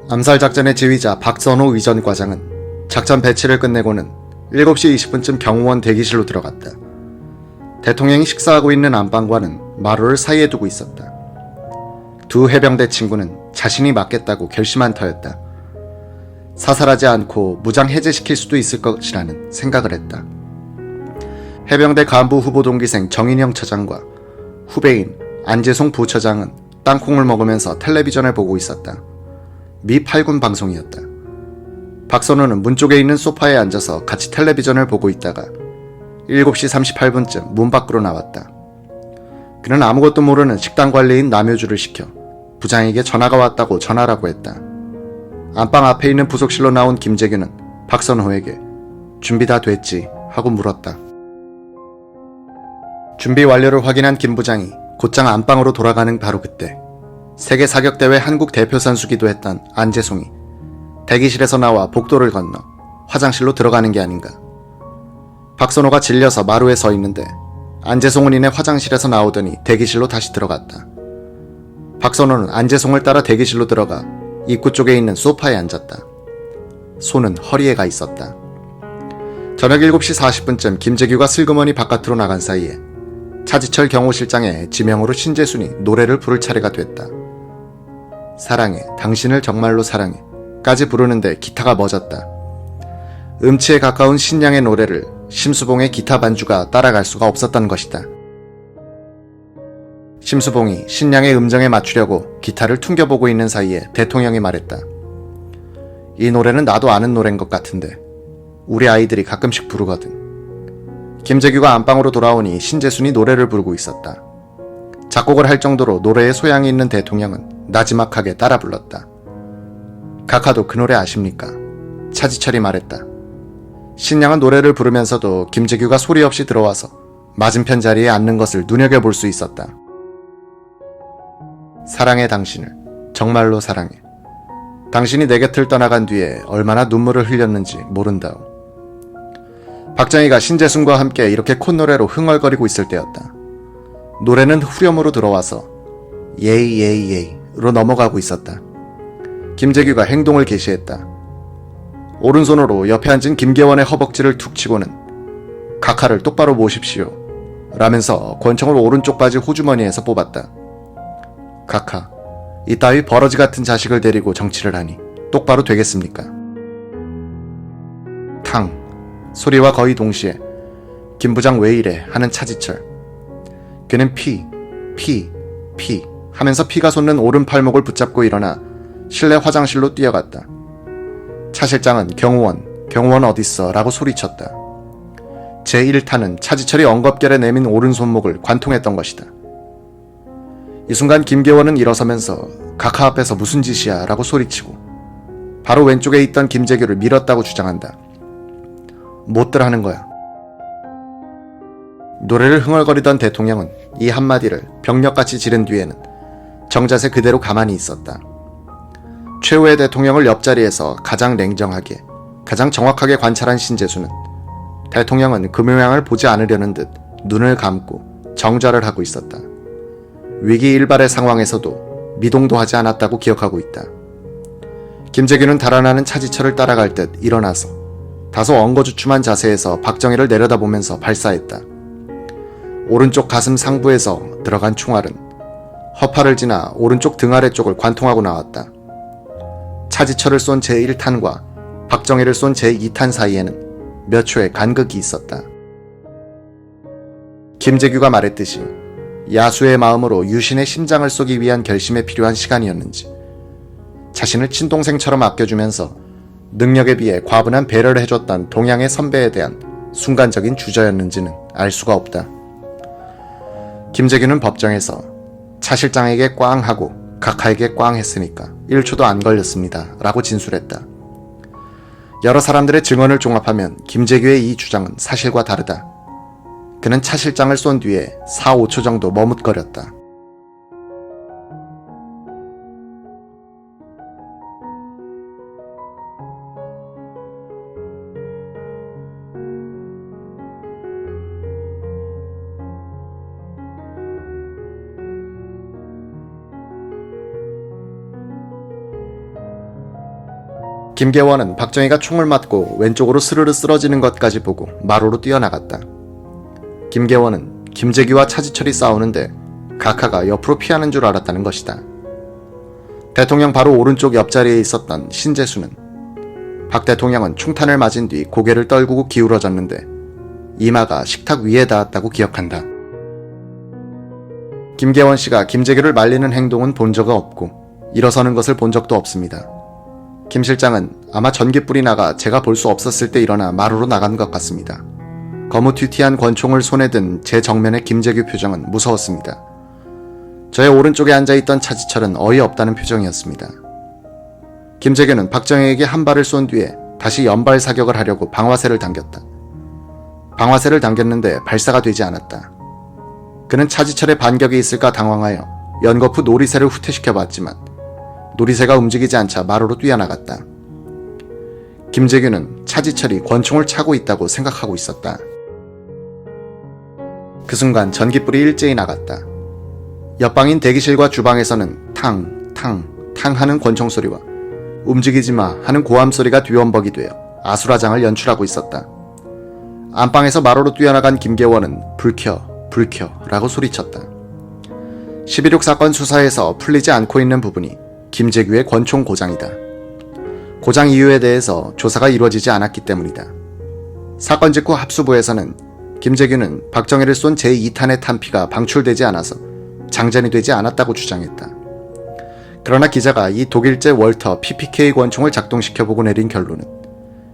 암살작전의 지휘자 박선호 의전과장은 작전 배치를 끝내고는 7시 20분쯤 경호원 대기실로 들어갔다. 대통령이 식사하고 있는 안방과는 마루를 사이에 두고 있었다. 두 해병대 친구는 자신이 맡겠다고 결심한 터였다. 사살하지 않고 무장 해제시킬 수도 있을 것이라는 생각을 했다. 해병대 간부 후보 동기생 정인영 처장과 후배인 안재송 부처장은 땅콩을 먹으면서 텔레비전을 보고 있었다. 미 8군 방송이었다. 박선호는 문 쪽에 있는 소파에 앉아서 같이 텔레비전을 보고 있다가 7시 38분쯤 문 밖으로 나왔다. 그는 아무것도 모르는 식당 관리인 남효주를 시켜 부장에게 전화가 왔다고 전하라고 했다. 안방 앞에 있는 부속실로 나온 김재규는 박선호에게 준비 다 됐지? 하고 물었다. 준비 완료를 확인한 김 부장이 곧장 안방으로 돌아가는 바로 그때 세계 사격대회 한국 대표 선수기도 했던 안재송이 대기실에서 나와 복도를 건너 화장실로 들어가는 게 아닌가. 박선호가 질려서 마루에 서 있는데 안재송은 이내 화장실에서 나오더니 대기실로 다시 들어갔다. 박선호는 안재송을 따라 대기실로 들어가 입구 쪽에 있는 소파에 앉았다. 손은 허리에 가 있었다. 저녁 7시 40분쯤 김재규가 슬그머니 바깥으로 나간 사이에 차지철 경호실장의 지명으로 신재순이 노래를 부를 차례가 됐다. 사랑해, 당신을 정말로 사랑해 까지 부르는데 기타가 멎었다. 음치에 가까운 신양의 노래를 심수봉의 기타 반주가 따라갈 수가 없었던 것이다. 심수봉이 신양의 음정에 맞추려고 기타를 퉁겨보고 있는 사이에 대통령이 말했다. 이 노래는 나도 아는 노래인 것 같은데 우리 아이들이 가끔씩 부르거든. 김재규가 안방으로 돌아오니 신재순이 노래를 부르고 있었다. 작곡을 할 정도로 노래에 소양이 있는 대통령은 나지막하게 따라 불렀다. 각하도 그 노래 아십니까? 차지철이 말했다. 신양은 노래를 부르면서도 김재규가 소리 없이 들어와서 맞은편 자리에 앉는 것을 눈여겨볼 수 있었다. 사랑해 당신을, 정말로 사랑해. 당신이 내 곁을 떠나간 뒤에 얼마나 눈물을 흘렸는지 모른다오. 박정희가 신재순과 함께 이렇게 콧노래로 흥얼거리고 있을 때였다. 노래는 후렴으로 들어와서 예이 예이 예이로 넘어가고 있었다. 김재규가 행동을 개시했다. 오른손으로 옆에 앉은 김계원의 허벅지를 툭 치고는 각하를 똑바로 모십시오 라면서 권총을 오른쪽 바지 호주머니에서 뽑았다. 각하, 이따위 버러지 같은 자식을 데리고 정치를 하니 똑바로 되겠습니까? 탕 소리와 거의 동시에 김 부장 왜 이래 하는 차지철. 그는 피 하면서 피가 솟는 오른 팔목을 붙잡고 일어나 실내 화장실로 뛰어갔다. 차 실장은 경호원 어딨어 라고 소리쳤다. 제1탄은 차지철이 엉겁결에 내민 오른손목을 관통했던 것이다. 이 순간 김계원은 일어서면서 각하 앞에서 무슨 짓이야 라고 소리치고 바로 왼쪽에 있던 김재규를 밀었다고 주장한다. 못들 하는 거야. 노래를 흥얼거리던 대통령은 이 한마디를 병력같이 지른 뒤에는 정자세 그대로 가만히 있었다. 최후의 대통령을 옆자리에서 가장 냉정하게, 가장 정확하게 관찰한 신재수는 대통령은 그 모양을 보지 않으려는 듯 눈을 감고 정좌를 하고 있었다. 위기 일발의 상황에서도 미동도 하지 않았다고 기억하고 있다. 김재규는 달아나는 차지철을 따라갈 듯 일어나서 다소 엉거주춤한 자세에서 박정희를 내려다보면서 발사했다. 오른쪽 가슴 상부에서 들어간 총알은 허파를 지나 오른쪽 등 아래 쪽을 관통하고 나왔다. 차지철을 쏜 제1탄과 박정희를 쏜 제2탄 사이에는 몇 초의 간극이 있었다. 김재규가 말했듯이 야수의 마음으로 유신의 심장을 쏘기 위한 결심에 필요한 시간이었는지 자신을 친동생처럼 아껴주면서 능력에 비해 과분한 배려를 해줬던 동양의 선배에 대한 순간적인 주저였는지는 알 수가 없다. 김재규는 법정에서 차 실장에게 꽝 하고 각하에게 꽝 했으니까 1초도 안 걸렸습니다 라고 진술했다. 여러 사람들의 증언을 종합하면 김재규의 이 주장은 사실과 다르다. 그는 차 실장을 쏜 뒤에 4, 5초 정도 머뭇거렸다. 김계원은 박정희가 총을 맞고 왼쪽으로 스르르 쓰러지는 것까지 보고 마루로 뛰어나갔다. 김계원은 김재규와 차지철이 싸우는데 각하가 옆으로 피하는 줄 알았다는 것이다. 대통령 바로 오른쪽 옆자리에 있었던 신재수는 박 대통령은 총탄을 맞은 뒤 고개를 떨구고 기울어졌는데 이마가 식탁 위에 닿았다고 기억한다. 김계원 씨가 김재규를 말리는 행동은 본 적은 없고 일어서는 것을 본 적도 없습니다. 김 실장은 아마 전기불이 나가 제가 볼 수 없었을 때 일어나 마루로 나간 것 같습니다. 거무튀튀한 권총을 손에 든 제 정면의 김재규 표정은 무서웠습니다. 저의 오른쪽에 앉아있던 차지철은 어이없다는 표정이었습니다. 김재규는 박정희에게 한 발을 쏜 뒤에 다시 연발 사격을 하려고 방화쇠를 당겼다. 방화쇠를 당겼는데 발사가 되지 않았다. 그는 차지철의 반격이 있을까 당황하여 연거푸 놀이새를 후퇴시켜봤지만 놀이새가 움직이지 않자 마루로 뛰어나갔다. 김재규는 차지철이 권총을 차고 있다고 생각하고 있었다. 그 순간 전기불이 일제히 나갔다. 옆방인 대기실과 주방에서는 탕, 탕, 탕 하는 권총 소리와 움직이지 마 하는 고함 소리가 뒤원벅이 되어 아수라장을 연출하고 있었다. 안방에서 마루로 뛰어나간 김계원은 불 켜, 불 켜 라고 소리쳤다. 11.6 사건 수사에서 풀리지 않고 있는 부분이 김재규의 권총 고장이다. 고장 이유에 대해서 조사가 이루어지지 않았기 때문이다. 사건 직후 합수부에서는 김재규는 박정희를 쏜 제2탄의 탄피가 방출되지 않아서 장전이 되지 않았다고 주장했다. 그러나 기자가 이 독일제 월터 PPK 권총을 작동시켜보고 내린 결론은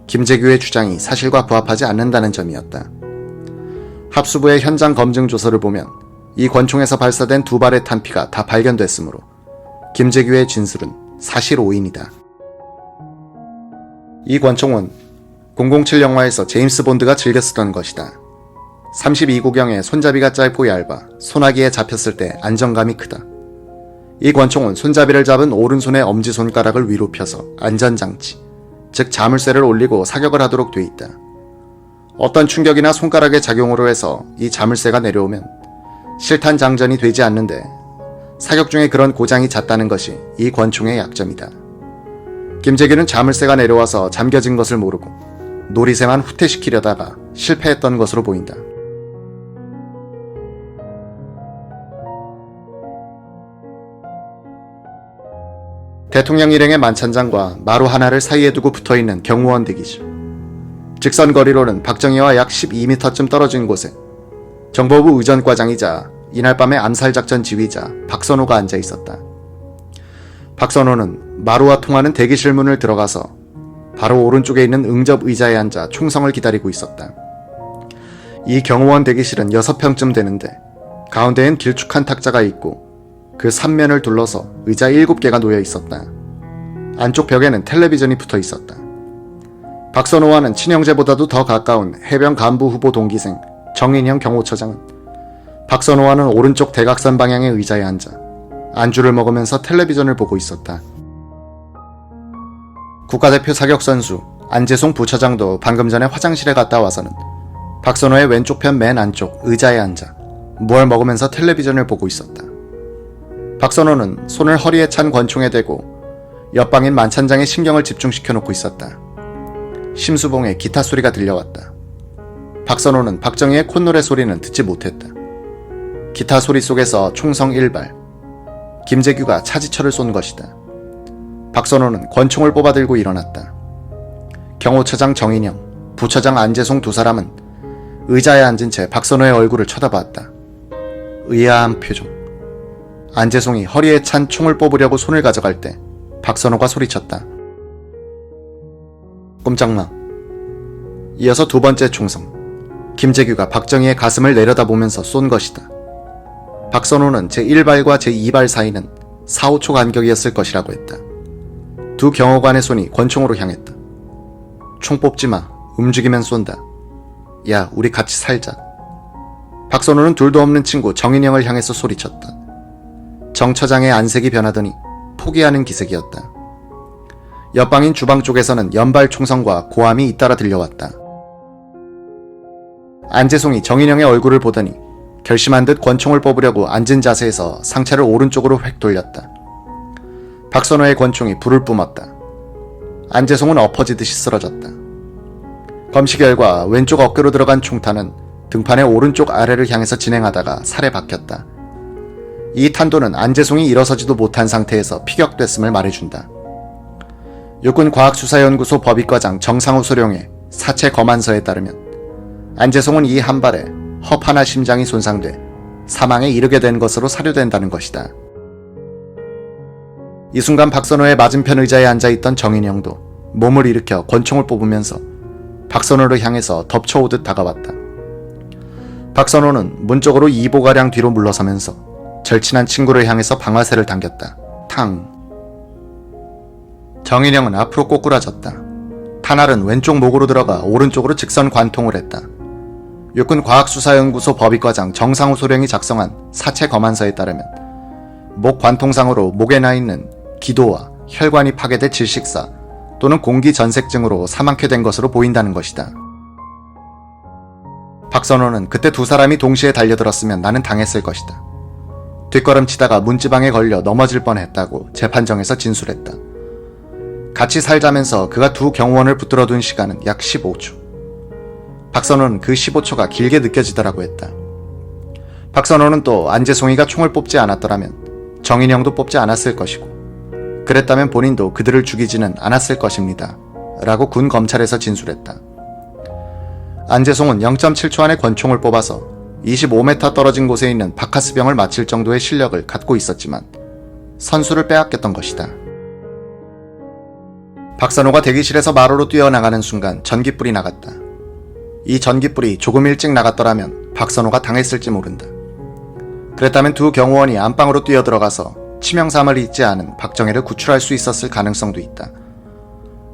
김재규의 주장이 사실과 부합하지 않는다는 점이었다. 합수부의 현장 검증 조서를 보면 이 권총에서 발사된 2발의 탄피가 다 발견됐으므로 김재규의 진술은 사실 오인이다. 이 권총은 007 영화에서 제임스 본드가 즐겨 쓰던 것이다. 32구경에 손잡이가 짧고 얇아 소나기에 잡혔을 때 안정감이 크다. 이 권총은 손잡이를 잡은 오른손의 엄지손가락을 위로 펴서 안전장치, 즉 자물쇠를 올리고 사격을 하도록 돼 있다. 어떤 충격이나 손가락의 작용으로 해서 이 자물쇠가 내려오면 실탄 장전이 되지 않는데 사격 중에 그런 고장이 잦다는 것이 이 권총의 약점이다. 김재규는 자물쇠가 내려와서 잠겨진 것을 모르고 놀이새만 후퇴시키려다가 실패했던 것으로 보인다. 대통령 일행의 만찬장과 마루 하나를 사이에 두고 붙어있는 경호원 대기실. 직선 거리로는 박정희와 약 12m쯤 떨어진 곳에 정보부 의전과장이자 이날 밤의 암살작전 지휘자 박선호가 앉아 있었다. 박선호는 마루와 통하는 대기실 문을 들어가서 바로 오른쪽에 있는 응접 의자에 앉아 총성을 기다리고 있었다. 이 경호원 대기실은 6평쯤 되는데 가운데엔 길쭉한 탁자가 있고 그 3면을 둘러서 의자 7개가 놓여 있었다. 안쪽 벽에는 텔레비전이 붙어 있었다. 박선호와는 친형제보다도 더 가까운 해병 간부 후보 동기생 정인형 경호처장은 박선호와는 오른쪽 대각선 방향의 의자에 앉아 안주를 먹으면서 텔레비전을 보고 있었다. 국가대표 사격선수 안재송 부처장도 방금 전에 화장실에 갔다 와서는 박선호의 왼쪽 편 맨 안쪽 의자에 앉아 뭘 먹으면서 텔레비전을 보고 있었다. 박선호는 손을 허리에 찬 권총에 대고 옆방인 만찬장에 신경을 집중시켜 놓고 있었다. 심수봉의 기타 소리가 들려왔다. 박선호는 박정희의 콧노래 소리는 듣지 못했다. 기타 소리 속에서 총성 1발, 김재규가 차지철을 쏜 것이다. 박선호는 권총을 뽑아들고 일어났다. 경호처장 정인영, 부처장 안재송 두 사람은 의자에 앉은 채 박선호의 얼굴을 쳐다봤다. 의아한 표정. 안재송이 허리에 찬 총을 뽑으려고 손을 가져갈 때 박선호가 소리쳤다. 꼼짝마. 이어서 두 번째 총성. 김재규가 박정희의 가슴을 내려다보면서 쏜 것이다. 박선호는 제1발과 제2발 사이는 4, 5초 간격이었을 것이라고 했다. 두 경호관의 손이 권총으로 향했다. 총 뽑지 마. 움직이면 쏜다. 야, 우리 같이 살자. 박선호는 둘도 없는 친구 정인영을 향해서 소리쳤다. 정 처장의 안색이 변하더니 포기하는 기색이었다. 옆방인 주방 쪽에서는 연발 총성과 고함이 잇따라 들려왔다. 안재송이 정인영의 얼굴을 보더니 결심한 듯 권총을 뽑으려고 앉은 자세에서 상체를 오른쪽으로 획 돌렸다. 박선호의 권총이 불을 뿜었다. 안재송은 엎어지듯이 쓰러졌다. 검시 결과 왼쪽 어깨로 들어간 총탄은 등판의 오른쪽 아래를 향해서 진행하다가 살에 박혔다. 이 탄도는 안재송이 일어서지도 못한 상태에서 피격됐음을 말해준다. 육군과학수사연구소 법의과장 정상우 소령의 사체 검안서에 따르면 안재송은 이 한 발에 허 하나 심장이 손상돼 사망에 이르게 된 것으로 사료된다는 것이다. 이 순간 박선호의 맞은편 의자에 앉아있던 정인영도 몸을 일으켜 권총을 뽑으면서 박선호를 향해서 덮쳐오듯 다가왔다. 박선호는 문 쪽으로 2보가량 뒤로 물러서면서 절친한 친구를 향해서 방아쇠를 당겼다. 탕. 정인영은 앞으로 꼬꾸라졌다. 탄알은 왼쪽 목으로 들어가 오른쪽으로 직선 관통을 했다. 육군과학수사연구소 법의과장 정상우 소령이 작성한 사체 검안서에 따르면 목 관통상으로 목에 나 있는 기도와 혈관이 파괴돼 질식사 또는 공기전색증으로 사망케 된 것으로 보인다는 것이다. 박선호는 그때 두 사람이 동시에 달려들었으면 나는 당했을 것이다. 뒷걸음치다가 문지방에 걸려 넘어질 뻔했다고 재판정에서 진술했다. 같이 살자면서 그가 두 경호원을 붙들어둔 시간은 약 15초. 박선호는 그 15초가 길게 느껴지더라고 했다. 박선호는 또 안재송이가 총을 뽑지 않았더라면 정인영도 뽑지 않았을 것이고 그랬다면 본인도 그들을 죽이지는 않았을 것입니다. 라고 군 검찰에서 진술했다. 안재송은 0.7초 안에 권총을 뽑아서 25m 떨어진 곳에 있는 바카스병을 맞힐 정도의 실력을 갖고 있었지만 선수를 빼앗겼던 것이다. 박선호가 대기실에서 마루로 뛰어나가는 순간 전깃불이 나갔다. 이 전깃불이 조금 일찍 나갔더라면 박선호가 당했을지 모른다. 그랬다면 두 경호원이 안방으로 뛰어들어가서 치명상을 입지 않은 박정혜를 구출할 수 있었을 가능성도 있다.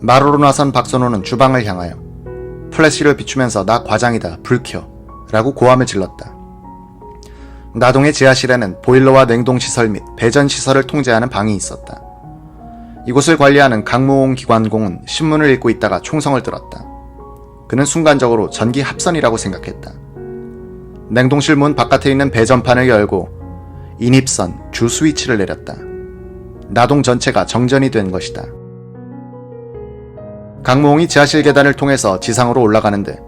마루로 나선 박선호는 주방을 향하여 플래시를 비추면서 나 과장이다 불 켜 라고 고함을 질렀다. 나동의 지하실에는 보일러와 냉동시설 및 배전시설을 통제하는 방이 있었다. 이곳을 관리하는 강무홍 기관공은 신문을 읽고 있다가 총성을 들었다. 그는 순간적으로 전기 합선이라고 생각했다. 냉동실 문 바깥에 있는 배전판을 열고 인입선 주 스위치를 내렸다. 나동 전체가 정전이 된 것이다. 강무홍이 지하실 계단을 통해서 지상으로 올라가는데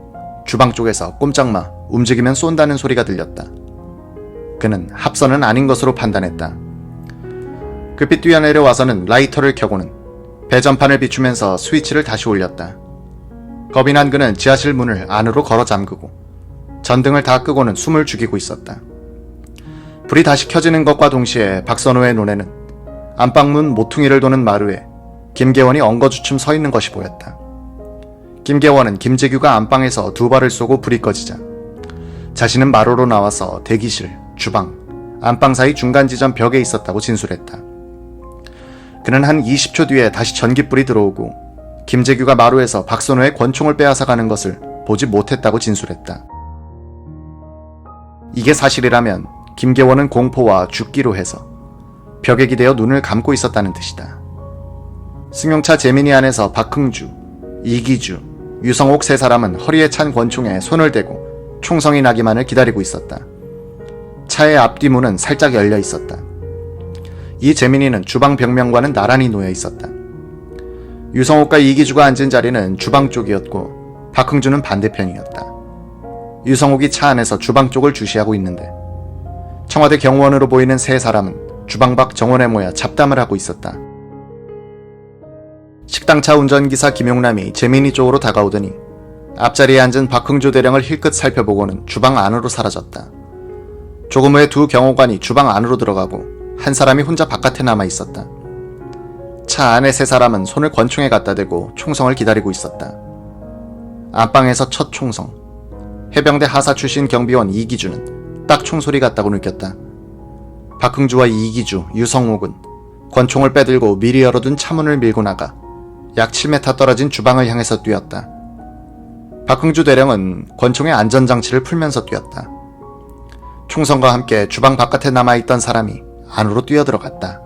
주방 쪽에서 꼼짝마 움직이면 쏜다는 소리가 들렸다. 그는 합선은 아닌 것으로 판단했다. 급히 뛰어내려와서는 라이터를 켜고는 배전판을 비추면서 스위치를 다시 올렸다. 겁이 난 그는 지하실 문을 안으로 걸어 잠그고 전등을 다 끄고는 숨을 죽이고 있었다. 불이 다시 켜지는 것과 동시에 박선호의 눈에는 안방문 모퉁이를 도는 마루에 김계원이 엉거주춤 서 있는 것이 보였다. 김계원은 김재규가 안방에서 두 발을 쏘고 불이 꺼지자 자신은 마루로 나와서 대기실, 주방, 안방 사이 중간 지점 벽에 있었다고 진술했다. 그는 한 20초 뒤에 다시 전깃불이 들어오고 김재규가 마루에서 박선호의 권총을 빼앗아 가는 것을 보지 못했다고 진술했다. 이게 사실이라면 김계원은 공포와 죽기로 해서 벽에 기대어 눈을 감고 있었다는 뜻이다. 승용차 재민이 안에서 박흥주, 이기주, 유성옥 세 사람은 허리에 찬 권총에 손을 대고 총성이 나기만을 기다리고 있었다. 차의 앞뒤문은 살짝 열려 있었다. 이 재민이는 주방 벽면과는 나란히 놓여 있었다. 유성옥과 이기주가 앉은 자리는 주방 쪽이었고 박흥주는 반대편이었다. 유성옥이 차 안에서 주방 쪽을 주시하고 있는데 청와대 경호원으로 보이는 세 사람은 주방 밖 정원에 모여 잡담을 하고 있었다. 식당차 운전기사 김용남이 재민이 쪽으로 다가오더니 앞자리에 앉은 박흥주 대령을 힐끗 살펴보고는 주방 안으로 사라졌다. 조금 후에 두 경호관이 주방 안으로 들어가고 한 사람이 혼자 바깥에 남아 있었다. 차 안에 세 사람은 손을 권총에 갖다 대고 총성을 기다리고 있었다. 안방에서 첫 총성. 해병대 하사 출신 경비원 이기주는 딱 총소리 같다고 느꼈다. 박흥주와 이기주, 유성옥은 권총을 빼들고 미리 열어둔 차문을 밀고 나가 약 7m 떨어진 주방을 향해서 뛰었다. 박흥주 대령은 권총의 안전장치를 풀면서 뛰었다. 총성과 함께 주방 바깥에 남아있던 사람이 안으로 뛰어들어갔다.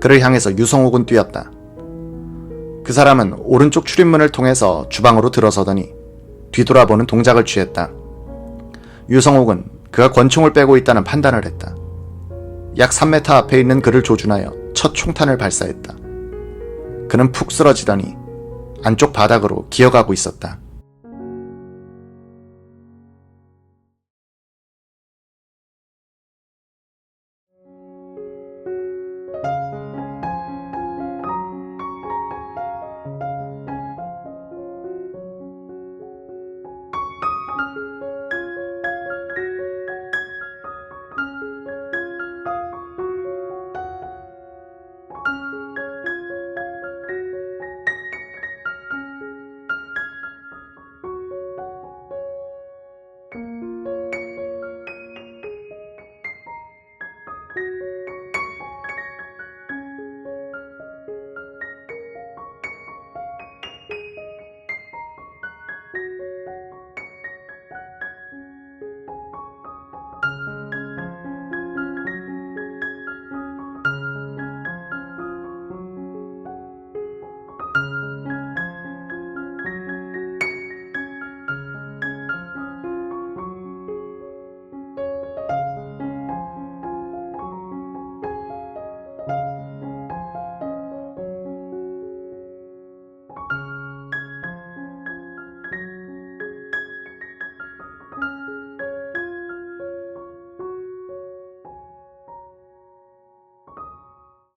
그를 향해서 유성옥은 뛰었다. 그 사람은 오른쪽 출입문을 통해서 주방으로 들어서더니 뒤돌아보는 동작을 취했다. 유성옥은 그가 권총을 빼고 있다는 판단을 했다. 약 3m 앞에 있는 그를 조준하여 첫 총탄을 발사했다. 그는 푹 쓰러지더니 안쪽 바닥으로 기어가고 있었다.